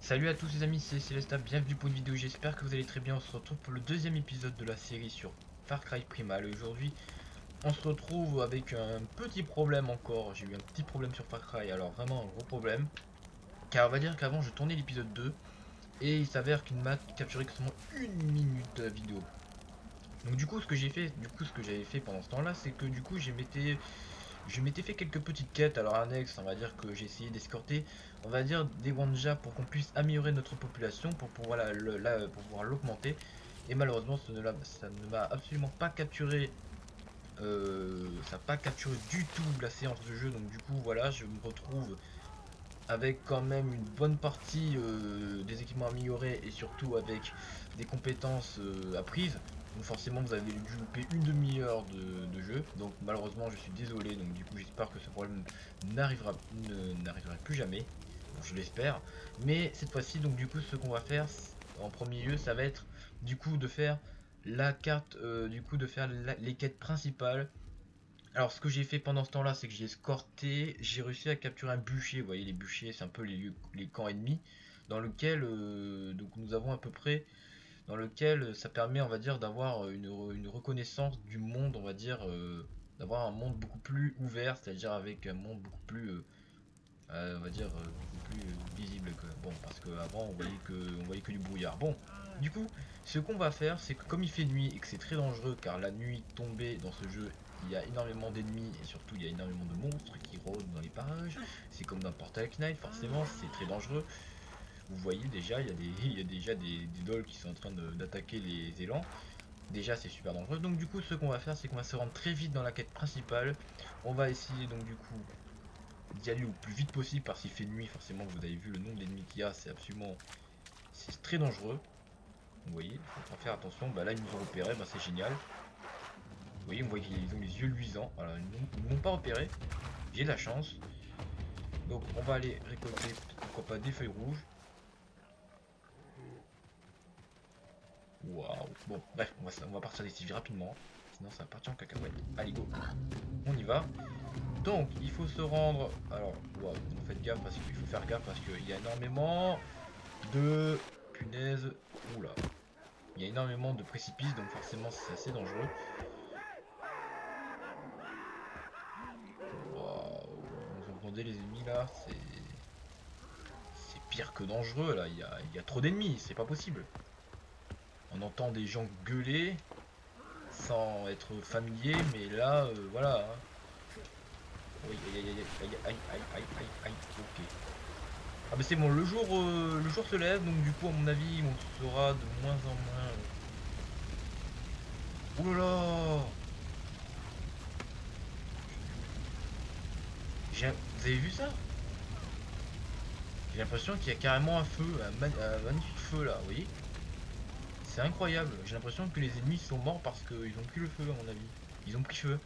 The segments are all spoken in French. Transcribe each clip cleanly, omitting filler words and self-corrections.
Salut à tous les amis, c'est Célesta, bienvenue pour une vidéo, j'espère que vous allez très bien. On se retrouve pour le deuxième épisode de la série sur Far Cry Primal. Aujourd'hui, on se retrouve avec un petit problème encore. J'ai eu un petit problème sur Far Cry, alors vraiment un gros problème. Car on va dire qu'avant je tournais l'épisode 2 et il s'avère qu'il m'a capturé seulement une minute de la vidéo. Donc du coup ce que j'ai fait, ce que j'avais fait pendant ce temps-là, c'est que du coup je m'étais fait quelques petites quêtes, alors annexes, on va dire que j'ai essayé d'escorter, on va dire des Wanja pour qu'on puisse améliorer notre population, pour pouvoir pour pouvoir l'augmenter. Et malheureusement, ça ne m'a absolument pas capturé, ça n'a pas capturé du tout la séance de jeu. Donc du coup, voilà, je me retrouve avec quand même une bonne partie des équipements améliorés et surtout avec des compétences apprises. Donc forcément vous avez dû louper une demi-heure de jeu. Donc malheureusement je suis désolé. Donc du coup j'espère que ce problème n'arrivera plus jamais. Bon, je l'espère. Mais cette fois-ci donc du coup ce qu'on va faire en premier lieu ça va être du coup de faire la carte, les quêtes principales. Alors ce que j'ai fait pendant ce temps-là, c'est que j'ai escorté, j'ai réussi à capturer un bûcher. Vous voyez les bûchers, c'est un peu les camps ennemis dans lequel donc nous avons à peu près, dans lequel ça permet, on va dire, d'avoir une reconnaissance du monde, on va dire, d'avoir un monde beaucoup plus ouvert, c'est-à-dire avec un monde beaucoup plus, on va dire, beaucoup plus visible que bon, parce qu'avant on voyait que du brouillard. Bon, du coup, ce qu'on va faire, c'est que comme il fait nuit et que c'est très dangereux, car la nuit tombée dans ce jeu, il y a énormément d'ennemis et surtout il y a énormément de monstres qui rôdent dans les parages. C'est comme dans Portal Knight, forcément, c'est très dangereux. Vous voyez déjà, il y a déjà des dolls qui sont en train d'attaquer les élans. Déjà, c'est super dangereux. Donc du coup, ce qu'on va faire, c'est qu'on va se rendre très vite dans la quête principale. On va essayer donc du coup d'y aller le plus vite possible parce qu'il fait nuit. Forcément, vous avez vu le nombre d'ennemis qu'il y a, c'est très dangereux. Vous voyez, il faut faire attention. Bah là, ils nous ont repéré, bah c'est génial. Vous voyez, on voit qu'ils ont les yeux luisants. Voilà, ils ne m'ont pas repéré. J'ai de la chance. Donc, on va aller récolter, pourquoi pas, des feuilles rouges. Waouh. Bon, bref, on va partir d'ici rapidement. Sinon, ça va partir en cacahuète. Allez, go. On y va. Donc, il faut se rendre. Alors, waouh, faites gaffe parce qu'il faut faire gaffe parce qu'il y a énormément de punaises. Oula. Il y a énormément de précipices, donc forcément c'est assez dangereux. Waouh, vous entendez les ennemis là, c'est pire que dangereux là. Il y a trop d'ennemis, c'est pas possible. On entend des gens gueuler sans être familier, mais là, voilà. Hein. Oui, aïe aïe aïe aïe aïe aïe aïe aïe aïe. Ok. Ah bah c'est bon, le jour se lève, donc du coup à mon avis on sera de moins en moins. Ouh là là. Vous avez vu ça? J'ai l'impression qu'il y a carrément un feu, un magnifique feu là, vous voyez? C'est incroyable, j'ai l'impression que les ennemis sont morts parce qu'ils ont pris le feu à mon avis. Ils ont pris feu.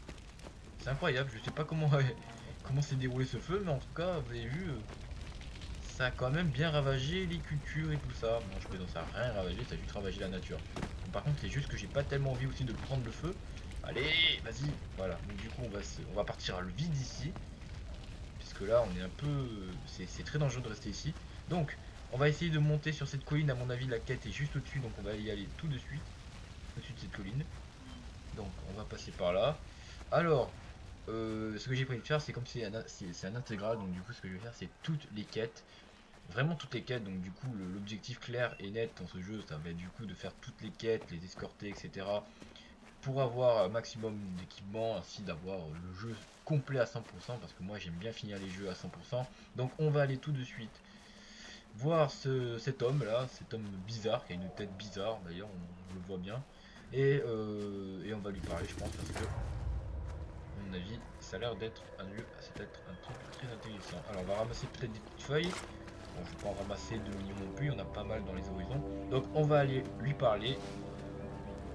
C'est incroyable, je sais pas comment comment s'est déroulé ce feu, mais en tout cas, vous avez vu, ça a quand même bien ravagé les cultures et tout ça. Bon, je plaisante, ça a rien ravagé, ça a juste ravagé la nature. Bon, par contre, c'est juste que j'ai pas tellement envie aussi de prendre le feu. Allez, vas-y, voilà. Donc du coup, on va partir à le vide ici. Puisque là on est un peu, c'est très dangereux de rester ici. Donc on va essayer de monter sur cette colline. À mon avis la quête est juste au dessus, donc on va y aller tout de suite au dessus de cette colline. Donc on va passer par là. Alors ce que j'ai prévu de faire, c'est comme c'est un intégral, donc du coup ce que je vais faire c'est toutes les quêtes, vraiment toutes les quêtes. Donc du coup l'objectif clair et net dans ce jeu, ça va être du coup de faire toutes les quêtes, les escorter, etc, pour avoir un maximum d'équipement, ainsi d'avoir le jeu complet à 100%, parce que moi j'aime bien finir les jeux à 100%. Donc on va aller tout de suite voir cet homme là, cet homme bizarre, qui a une tête bizarre d'ailleurs, on le voit bien, et on va lui parler je pense, parce que à mon avis ça a l'air d'être c'est être un truc très intéressant. Alors on va ramasser peut-être des petites feuilles. Bon, je vais pas en ramasser 2 millions non plus, il y en a pas mal dans les horizons. Donc on va aller lui parler.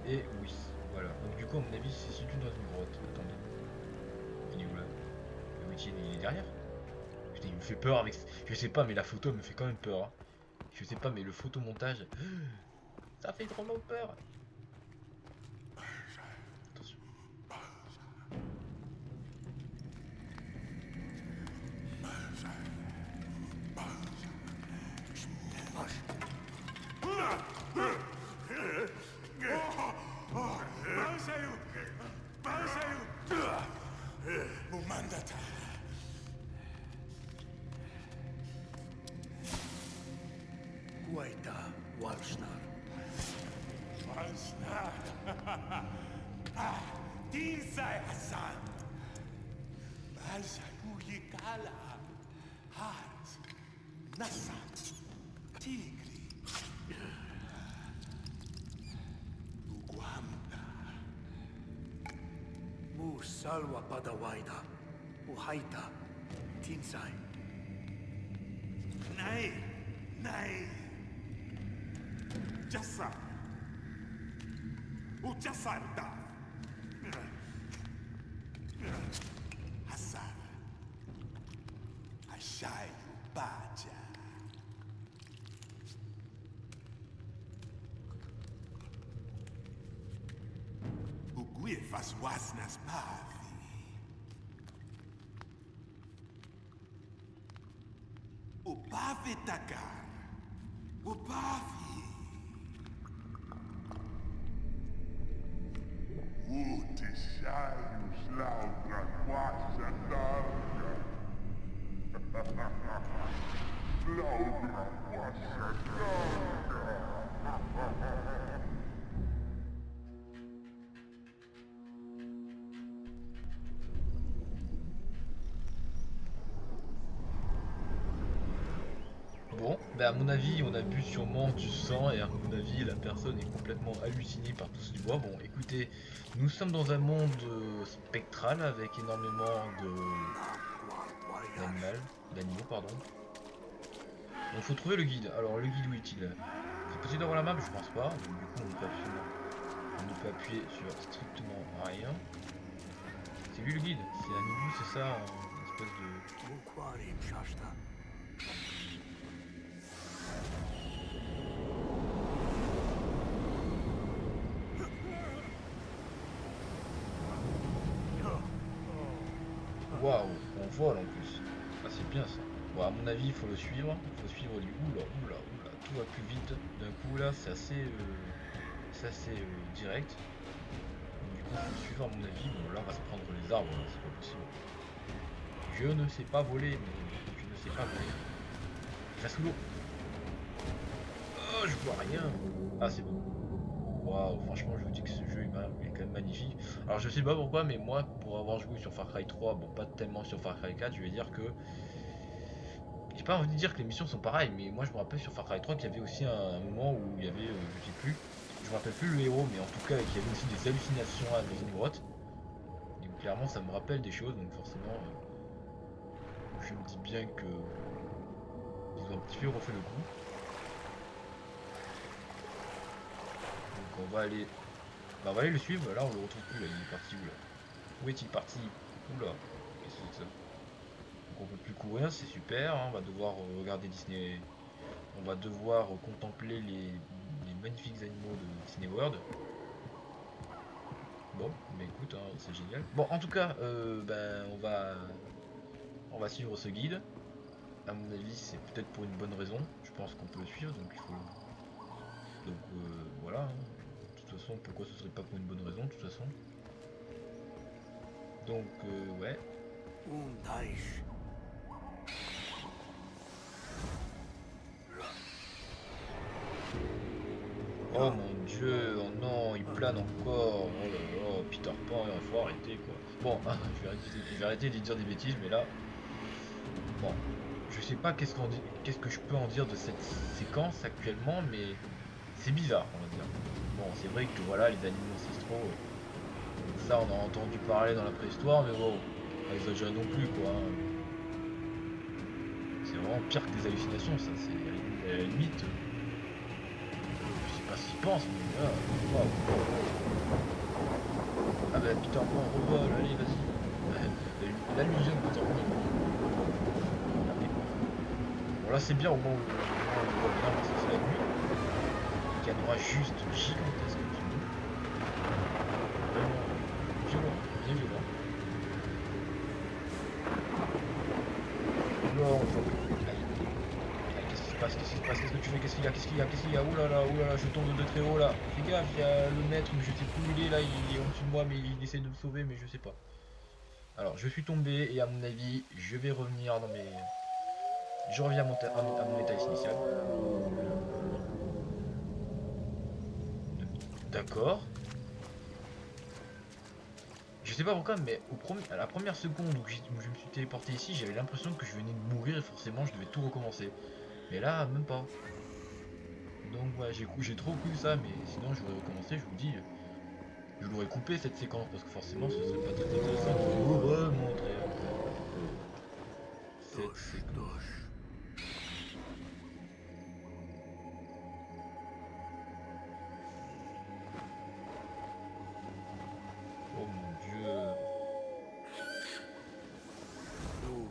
Et oui, voilà. Donc du coup, à mon avis, c'est situé dans une grotte. Attendez. Il est où là? Oui, il est derrière. Putain, il me fait peur avec. Je sais pas, mais la photo me fait quand même peur. Hein. Je sais pas, mais le photomontage, ça fait drôlement peur. Attention. Mumandata. Waita Walsnar. Walsnar. Tinsai Hassan. Balsa Uyikala. Hars. Nasa. Tigri. Uguamda. Mu Salwa Padawaida. Uhaita. Tinsai. Nay. Nay. Jassar. Ujassarda. Hassan. Ashayu Baja. Uguifas wasnas pavi. Upavi takar. Upavi. Utishaius laudra quasha larga. Laudra quasha larga. Bon, ben à mon avis, on a bu sûrement du sang et à mon avis, la personne est complètement hallucinée par tout ce qu'il voit. Bon, écoutez, nous sommes dans un monde spectral avec énormément d'animaux, pardon. Donc, faut trouver le guide. Alors, le guide, où est-il? C'est possible d'avoir la map? Je pense pas. Donc, du coup, on ne peut appuyer sur strictement rien. C'est lui le guide. C'est un hibou, c'est ça, une espèce de... Mukwari Shashta. Waouh, on vole en plus. Ah, c'est bien ça. Bon, à mon avis, il faut le suivre. Il faut suivre lui. Oula, oula, oula. Tout va plus vite. D'un coup, là, c'est assez direct. Donc, du coup, il faut le suivre, à mon avis. Bon, là, on va se prendre les arbres. Là, c'est pas possible. Je ne sais pas voler, mais je ne sais pas voler. Je reste sous l'eau. Oh, je vois rien. Ah, c'est bon. Waouh, franchement, je vous dis que ce jeu il est quand même magnifique. Alors, je sais pas pourquoi, mais moi, pour avoir joué sur Far Cry 3, bon, pas tellement sur Far Cry 4, je vais dire que. J'ai pas envie de dire que les missions sont pareilles, mais moi, je me rappelle sur Far Cry 3 qu'il y avait aussi un moment où il y avait, je sais plus, je me rappelle plus le héros, mais en tout cas, qu'il y avait aussi des hallucinations dans une grotte. Donc, clairement, ça me rappelle des choses, donc forcément, je me dis bien que. Ils ont un petit peu refait le coup. Donc, on va aller. Bah, on va aller le suivre, là on le retrouve plus, là il est parti où là? Où est-il parti? Oula, qu'est-ce que c'est que ça? Donc on peut plus courir, c'est super, hein. On va devoir regarder Disney, on va devoir contempler les magnifiques animaux de Disney World. Bon, mais écoute, hein, c'est génial. Bon, en tout cas, ben on va suivre ce guide. À mon avis, c'est peut-être pour une bonne raison. Je pense qu'on peut le suivre, donc il faut. Donc voilà. Hein. De toute façon, pourquoi ce serait pas pour une bonne raison, de toute façon. Donc, ouais. Undaish. Oh mon dieu, oh non, il plane encore. Oh là là, Peter Pan, il faut arrêter quoi. Bon, je vais arrêter de dire des bêtises, mais là. Bon, je sais pas qu'est-ce que je peux en dire de cette séquence actuellement, mais c'est bizarre, on va dire. Bon, c'est vrai que voilà, les animaux ancestraux. Ça, on a entendu parler dans la préhistoire, mais bon, pas exagérer non plus, quoi. Hein. C'est vraiment pire que des hallucinations, ça. C'est à la limite. Je sais pas ce qu'ils pensent, mais là, waouh. Ah bah, Peter Pan revole, allez, vas-y. L'allusion de Peter Pan. Bon, là, c'est bien au moment où on le voit bien, parce que c'est la nuit. Il y a un orage juste gigantesque. Violent, bien violent. Là, on voit. Aïe, qu'est-ce qui se passe? Qu'est-ce qui se se passe? Qu'est-ce que tu fais? Qu'est-ce qu'il y a? Qu'est-ce qu'il y a? Qu'est-ce qu'il y a? Ouh là là, je tombe de très haut là. Fais gaffe, il y a le maître, mais je sais plus où il est là, il est au-dessus de moi, mais il essaie de me sauver, mais je sais pas. Alors, je suis tombé et à mon avis, je vais revenir dans mes... Je reviens à mon état initial. D'accord. Je sais pas pourquoi, mais à la première seconde où je me suis téléporté ici, j'avais l'impression que je venais de mourir et forcément je devais tout recommencer. Mais là, même pas. Donc ouais, j'ai trop cru ça, mais sinon j'aurais recommencé, je vous dis, je l'aurais coupé cette séquence parce que forcément ce serait pas très intéressant de vous remontrer encore cette Tush, séquence. tush. Oh mon dieu. Nu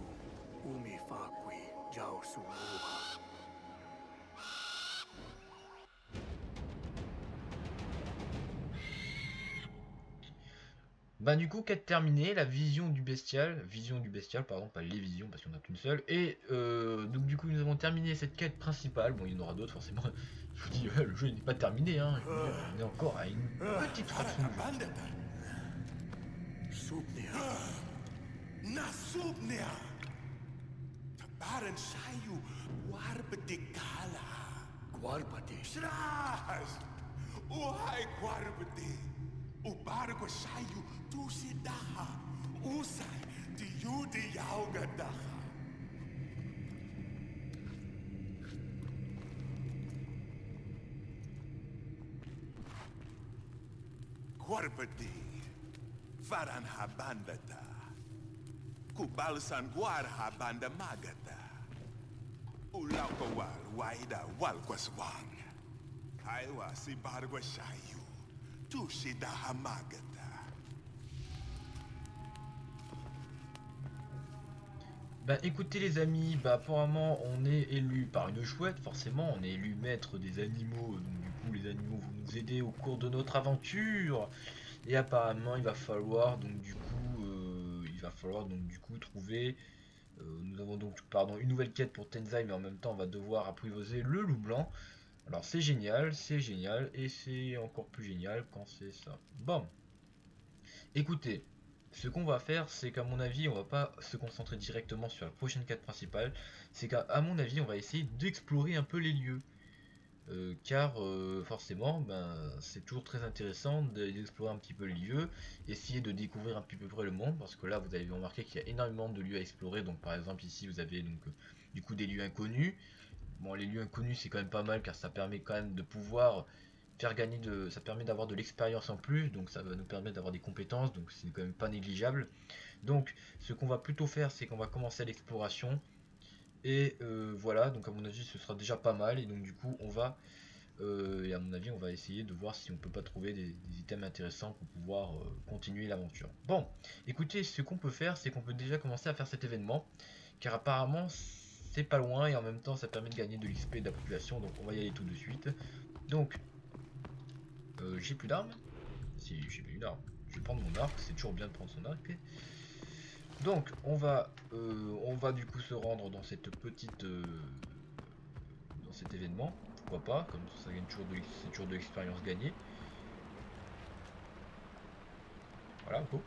umi faqui jau sumuha. Bah du coup, quête terminée, la vision du bestial, pardon, pas les visions parce qu'on a qu'une seule, et donc du coup nous avons terminé cette quête principale, bon il y en aura d'autres forcément, je vous dis, le jeu n'est pas terminé, hein, je veux dire, on est encore à une petite fraction du jeu. Bandata. Subnia. Nasubnia. Tabaran sayu warbedikala. Guarbati. Shras. Uhai warbedi. Ubargo sayu tusidaha. Usai diyudi yaugadaha. Warbedi. Faran habandata. Kubalsan guar habanda magata. Ulawkawal waida walkwaswang. Haiwa si bargwa shayu. Tushida hamagata. Bah écoutez les amis, bah apparemment on est élu par une chouette, forcément on est élu maître des animaux, donc du coup les animaux vont nous aider au cours de notre aventure. Et apparemment il va falloir donc du coup trouver nous avons donc pardon une nouvelle quête pour Tenzai, mais en même temps on va devoir apprivoiser le loup blanc. Alors c'est génial et c'est encore plus génial quand c'est ça. Bon, écoutez, ce qu'on va faire, c'est qu'à mon avis, on va pas se concentrer directement sur la prochaine quête principale. C'est qu'à mon avis, on va essayer d'explorer un peu les lieux. Car forcément, ben, c'est toujours très intéressant d'explorer un petit peu les lieux, essayer de découvrir un petit peu près le monde, parce que là, vous avez remarqué qu'il y a énormément de lieux à explorer. Donc, par exemple, ici, vous avez donc du coup des lieux inconnus. Bon, les lieux inconnus, c'est quand même pas mal, car ça permet quand même de pouvoir faire gagner ça permet d'avoir de l'expérience en plus, donc ça va nous permettre d'avoir des compétences, donc c'est quand même pas négligeable. Donc, ce qu'on va plutôt faire, c'est qu'on va commencer l'exploration. Et voilà, donc à mon avis ce sera déjà pas mal, et donc du coup on va et à mon avis on va essayer de voir si on peut pas trouver des items intéressants pour pouvoir continuer l'aventure. Bon, écoutez, ce qu'on peut faire, c'est qu'on peut déjà commencer à faire cet événement, car apparemment c'est pas loin et en même temps ça permet de gagner de l'XP de la population, donc on va y aller tout de suite. Donc j'ai plus d'armes. Si j'ai plus d'armes, je vais prendre mon arc, c'est toujours bien de prendre son arc. Donc on va du coup se rendre dans cette petite dans cet événement, pourquoi pas, comme ça gagne toujours c'est toujours de l'expérience gagnée. Voilà, go.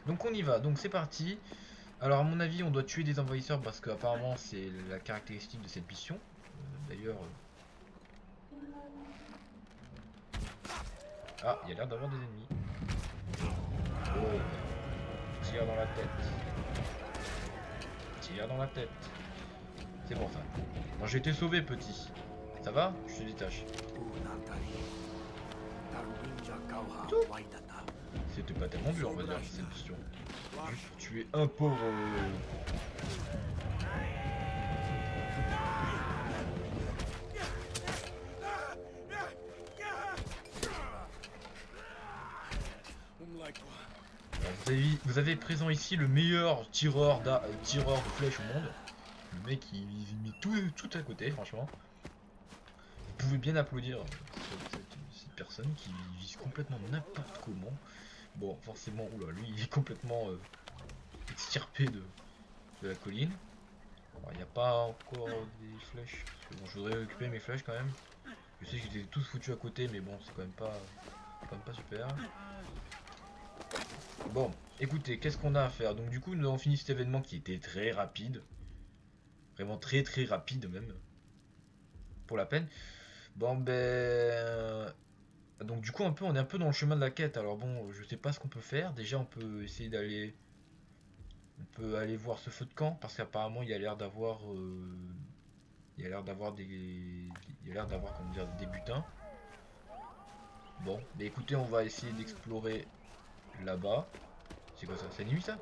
Donc on y va, donc c'est parti. Alors à mon avis on doit tuer des envahisseurs parce que apparemment c'est la caractéristique de cette mission. D'ailleurs ah, il y a l'air d'avoir des ennemis. Oh, tire dans la tête. Tire dans la tête. C'est bon ça. Bon, j'ai été sauvé petit. Ça va? Je te détache. Unatari. Tarwinja kauha waidata. C'était pas tellement dur on va dire cette mission. Juste pour tuer un pauvre... Vous avez présent ici le meilleur tireur de flèches au monde. Le mec il met tout à côté franchement. Vous pouvez bien applaudir cette personne qui vise complètement n'importe comment. Bon forcément, oula, lui il est complètement extirpé de la colline. Il n'y a pas encore des flèches. Parce que bon, je voudrais récupérer mes flèches quand même. Je sais que j'étais tous foutus à côté, mais bon, c'est quand même pas super. Bon, écoutez, qu'est-ce qu'on a à faire? Donc du coup, nous avons fini cet événement qui était très rapide. Vraiment très très rapide même. Pour la peine. Bon ben... Donc du coup, on est un peu dans le chemin de la quête. Alors bon, je sais pas ce qu'on peut faire. Déjà, on peut essayer d'aller... On peut aller voir ce feu de camp. Parce qu'apparemment, il y a l'air d'avoir... Il y a l'air d'avoir des... Il y a l'air d'avoir, comment dire, des butins. Bon, mais écoutez, on va essayer d'explorer là-bas. C'est quoi ça? C'est ennemi ça?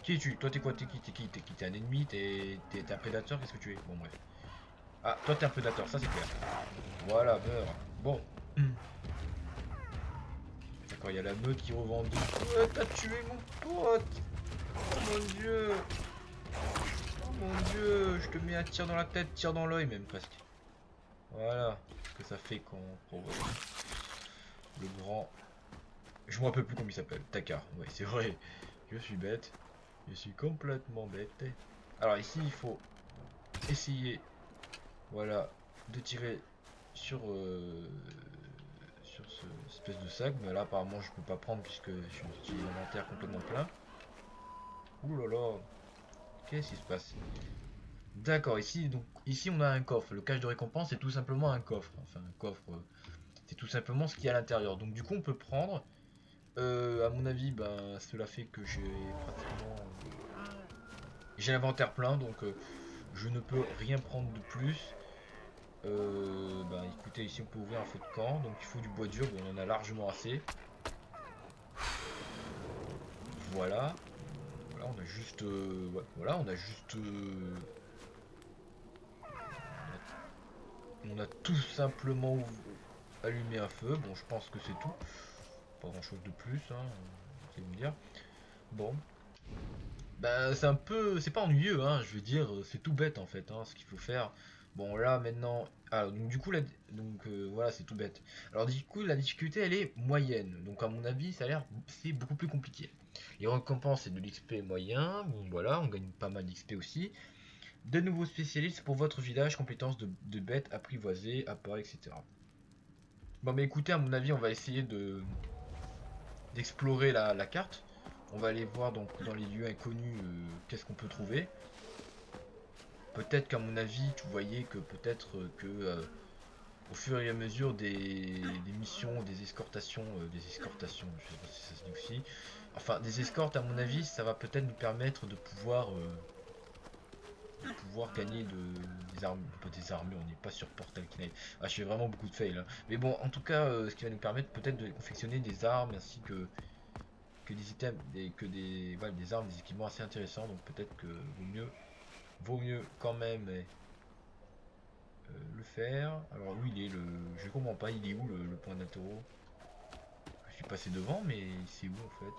Qui es-tu? Toi t'es quoi? T'es qui? T'es qui? T'es un ennemi? T'es un prédateur? Qu'est-ce que tu es? Bon bref. Ah, toi t'es un prédateur, ça c'est clair. Voilà, meurs. Bon. D'accord, il y a la meute qui revendique. Ouais, t'as tué mon pote! Oh mon dieu! Oh mon dieu! Je te mets un tir dans la tête, tir dans l'œil même presque. Voilà ce que ça fait quand on provoque le grand. Je me rappelle plus comment il s'appelle. Takar, ouais, c'est vrai. Je suis bête. Je suis complètement bête. Alors ici, il faut essayer, voilà, de tirer sur, sur ce espèce de sac. Mais là, apparemment, je peux pas prendre puisque j'ai l'inventaire complètement plein. Ouh là là, qu'est-ce qui se passe? D'accord, ici, donc, ici, on a un coffre. Le cache de récompense, c'est tout simplement un coffre. Enfin, un coffre, c'est tout simplement ce qu'il y a à l'intérieur. Donc, du coup, on peut prendre. À mon avis, ben, cela fait que j'ai pratiquement... j'ai l'inventaire plein, donc je ne peux rien prendre de plus. Ben, écoutez, ici on peut ouvrir un feu de camp, donc il faut du bois dur, bon, on en a largement assez. Voilà. Voilà, on a juste... ouais, voilà, on a juste... on a tout simplement allumé un feu. Bon, je pense que c'est tout. Pas grand chose de plus, hein, c'est vous me dire. Bon. Ben, c'est un peu... c'est pas ennuyeux, hein, je veux dire, c'est tout bête en fait, hein, ce qu'il faut faire. Bon, là, maintenant... alors, donc du coup, donc, voilà, c'est tout bête. Alors, du coup, la difficulté, elle est moyenne. Donc, à mon avis, ça a l'air... c'est beaucoup plus compliqué. Les récompenses, c'est de l'XP moyen. Bon, voilà, on gagne pas mal d'XP aussi. De nouveaux spécialistes pour votre village, compétences de bêtes apprivoisées, appareils, etc. Bon, mais écoutez, à mon avis, on va essayer de d'explorer la carte. On va aller voir donc dans les lieux inconnus qu'est-ce qu'on peut trouver. Peut-être qu'à mon avis, tu voyais que peut-être que au fur et à mesure des missions, des escortations, je sais pas si ça se dit aussi. Enfin, des escortes, à mon avis, ça va peut-être nous permettre de pouvoir gagner des armes, pas des armures, on n'est pas sur Portal Knight. Ah, je fais vraiment beaucoup de fails, hein. Mais bon, en tout cas, ce qui va nous permettre peut-être de confectionner des armes ainsi que des items, voilà, des armes, des équipements assez intéressants. Donc peut-être que vaut mieux quand même le faire. Alors où il est le... je comprends pas, il est où le point d'interro? Je suis passé devant, mais c'est où en fait?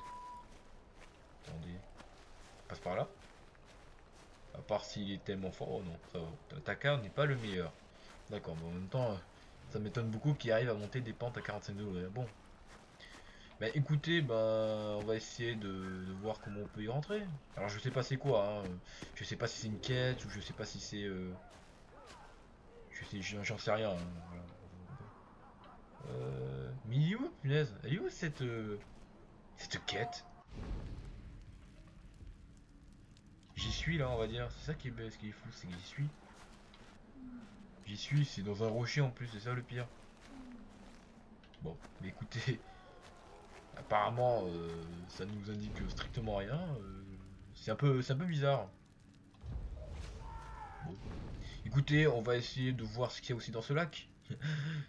Attendez. On passe par là? À part s'il est tellement fort. Oh non, ça va. Takar n'est pas le meilleur. D'accord, mais en même temps, ça m'étonne beaucoup qu'il arrive à monter des pentes à 45 degrés. Bon. Bah écoutez, bah on va essayer de voir comment on peut y rentrer. Alors je sais pas c'est quoi, hein. Je sais pas si c'est une quête ou je sais pas si c'est... j'en sais rien, hein. Voilà. Mais il est où, punaise? Elle est où cette quête? J'y suis là, on va dire. C'est ça ce qui est fou, c'est que j'y suis. J'y suis, c'est dans un rocher en plus, c'est ça le pire. Bon, mais écoutez, apparemment, ça nous indique strictement rien. C'est un peu bizarre. Bon. Écoutez, on va essayer de voir ce qu'il y a aussi dans ce lac.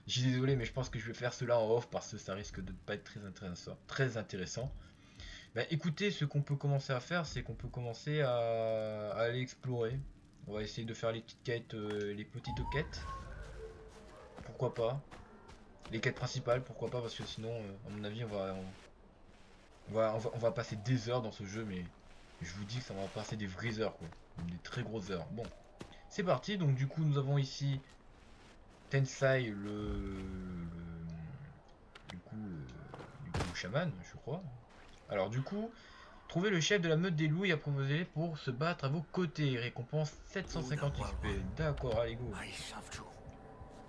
Je suis désolé, mais je pense que je vais faire cela en off parce que ça risque de ne pas être très intéressant. Très intéressant. Bah, écoutez, ce qu'on peut commencer à faire, c'est qu'on peut commencer à aller explorer. On va essayer de faire les petites quêtes, les petites quêtes. Pourquoi pas. Les quêtes principales, pourquoi pas, parce que sinon, à mon avis, on va passer des heures dans ce jeu, mais je vous dis que ça va passer des vraies heures, quoi. Des très grosses heures. Bon, c'est parti. Donc du coup, nous avons ici Tensai, du coup, le chaman, je crois. Alors du coup, Trouvez le chef de la meute des loups et approuvez pour se battre à vos côtés. Récompense 750 XP. D'accord, allez go. Ai savju.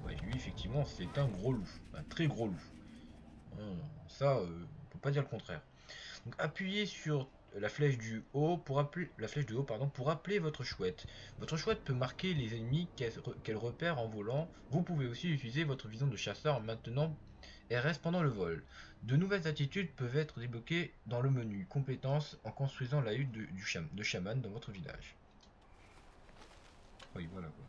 Ouais, lui, effectivement, c'est un gros loup. Un très gros loup. Ça, on peut pas dire le contraire. Donc, appuyez sur la flèche du haut pour appeler pour appeler votre chouette. Votre chouette peut marquer les ennemis qu'elle repère en volant. Vous pouvez aussi utiliser votre vision de chasseur en maintenant RS pendant le vol. De nouvelles attitudes peuvent être débloquées dans le menu compétences en construisant la hutte de chaman dans votre village. Oui, voilà quoi.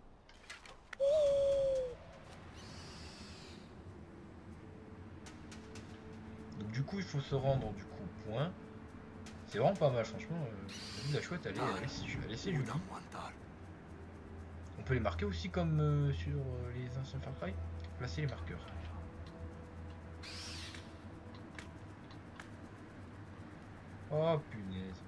Donc du coup, il faut se rendre du coup point. C'est vraiment pas mal, franchement. La chouette, elle est assez jolie. Udamuantar. On peut les marquer aussi comme sur les anciens Far Cry. Placer les marqueurs. Oh punaise.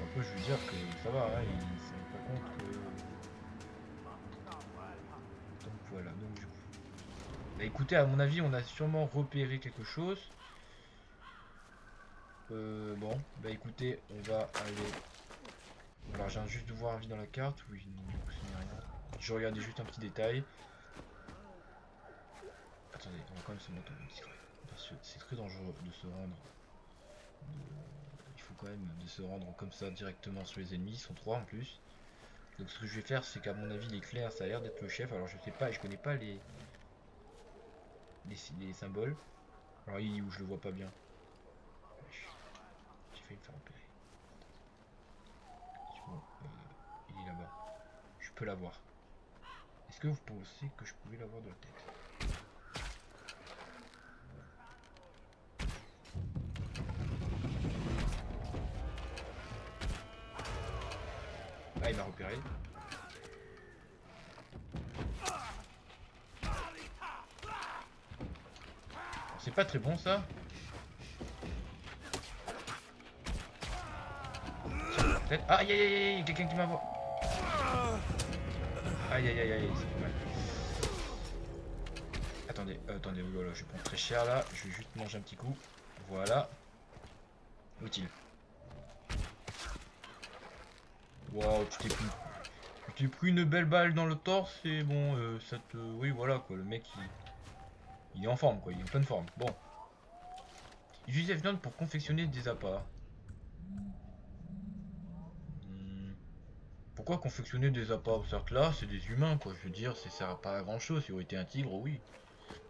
Après je veux dire que ça va, hein, ils se rendent pas compte que... Donc voilà, donc du coup... Bah écoutez, à mon avis on a sûrement repéré quelque chose. Bon, bah écoutez, on va aller... Alors j'ai juste de voir un vide dans la carte, oui, non, du coup ce n'est rien. Je regardais juste un petit détail. Attendez, on va quand même se mettre en discret. Parce que c'est très dangereux de se rendre. Il faut quand même de se rendre comme ça directement sur les ennemis, ils sont 3 en plus. Donc ce que je vais faire, c'est qu'à mon avis les clairs ça a l'air d'être le chef. Alors je sais pas, je connais pas les symboles. Alors il est où, je le vois pas bien. J'ai failli me faire repérer. Bon, il est là-bas. Je peux l'avoir. Est-ce que vous pensez que je pouvais l'avoir de la tête? Ah, il m'a repéré. C'est pas très bon ça. Ah, aïe aïe aïe aïe, quelqu'un qui m'a... Aïe aïe aïe aïe, ça fait mal. Attendez, attendez, voilà, je prends très cher là, je vais juste manger un petit coup. Voilà. Utile. Waouh, tu t'es pris une belle balle dans le torse et bon, ça te... Oui, voilà quoi, le mec il est en forme quoi, il est en pleine forme. Bon. Utilisez la viande pour confectionner des appâts. Pourquoi confectionner des appâts? Certes là, c'est des humains quoi, je veux dire, ça sert pas à grand chose. Si on était un tigre, oui.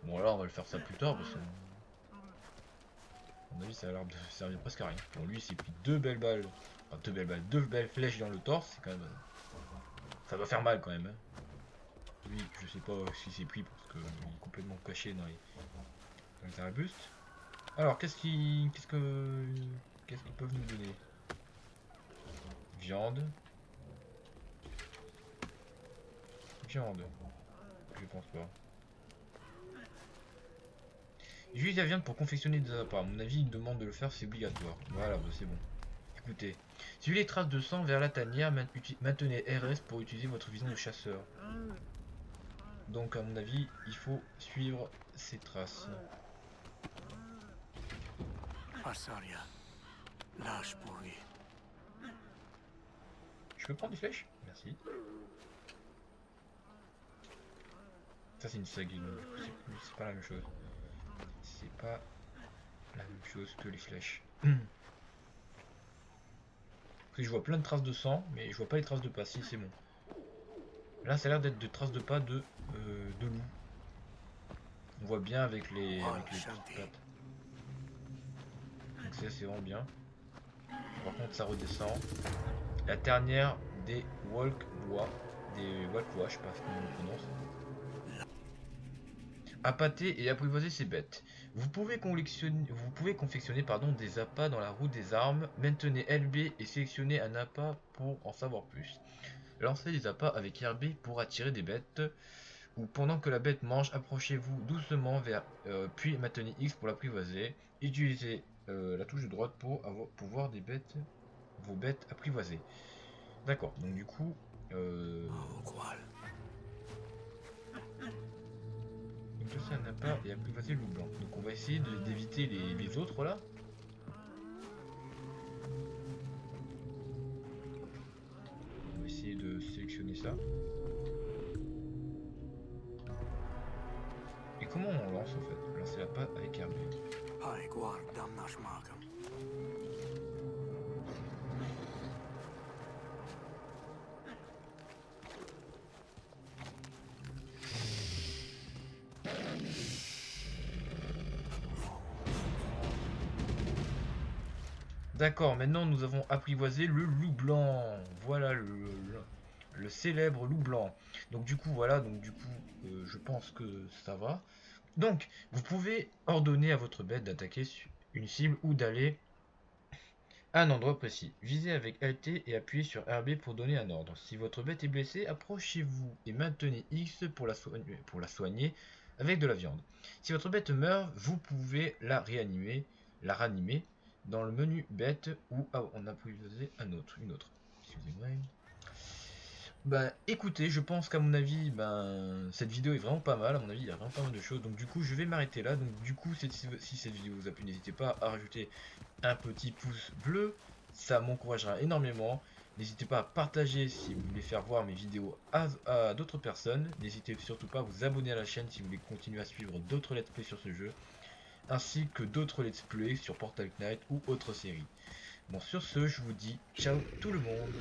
Bon alors on va le faire ça plus tard parce que... À mon avis ça a l'air de servir presque à rien. Bon lui il s'est pris deux belles balles. Enfin deux belles flèches dans le torse, c'est quand même... Ça va faire mal quand même. Hein. Lui, je sais pas ce qu'il s'est pris parce qu'il est complètement caché dans les arbustes. Alors qu'est-ce qu'ils peuvent nous donner? Viande. Viande. Je pense pas. J'utilise la viande pour confectionner des appâts. À mon avis, il demande de le faire, c'est obligatoire. Voilà, bah, c'est bon. Écoutez, suivez les traces de sang vers la tanière, maintenez RS pour utiliser votre vision de chasseur. Donc à mon avis, il faut suivre ces traces. Asaria. Lashpuri. Je peux prendre des flèches? Merci. Ça c'est une sague, donc du coup c'est pas la même chose. C'est pas la même chose que les flèches. Parce que je vois plein de traces de sang, mais je vois pas les traces de pas. Si, c'est bon. Là, ça a l'air d'être des traces de pas de loup. On voit bien avec les petites pattes. Donc ça, c'est vraiment bien. Par contre, ça redescend. La dernière des Walkwa. Des Walkwa, je sais pas comment on le prononce. Appâter et apprivoiser ces bêtes. Vous pouvez confectionner des appâts dans la roue des armes. Maintenez LB et sélectionnez un appât pour en savoir plus. Lancez des appâts avec RB pour attirer des bêtes. Ou pendant que la bête mange, approchez-vous doucement vers, puis maintenez X pour l'apprivoiser. Utilisez la touche de droite pour voir vos bêtes apprivoisées. D'accord, donc du coup... Chasser un appât et apprivoiser le loup blanc. Donc on va essayer d'éviter les autres là. On va essayer de sélectionner ça. Et comment on lance en fait? Lancer la patte avec RB. Hai guardam nashmagam. D'accord, maintenant nous avons apprivoisé le loup blanc. Voilà le célèbre loup blanc. Donc du coup, voilà, donc du coup, je pense que ça va. Donc, vous pouvez ordonner à votre bête d'attaquer une cible ou d'aller à un endroit précis. Visez avec LT et appuyez sur RB pour donner un ordre. Si votre bête est blessée, approchez-vous et maintenez X pour la soigner avec de la viande. Si votre bête meurt, vous pouvez la ranimer dans le menu bête ou on a privilégié une autre. Excusez-moi. Ben écoutez, je pense qu'à mon avis, ben cette vidéo est vraiment pas mal. À mon avis, il y a vraiment pas mal de choses. Donc du coup, je vais m'arrêter là. Donc du coup, si cette vidéo vous a plu, n'hésitez pas à rajouter un petit pouce bleu. Ça m'encouragera énormément. N'hésitez pas à partager si vous voulez faire voir mes vidéos à d'autres personnes. N'hésitez surtout pas à vous abonner à la chaîne si vous voulez continuer à suivre d'autres let's play sur ce jeu, ainsi que d'autres let's play sur Portal Knight ou autres séries. Bon, sur ce, je vous dis ciao tout le monde.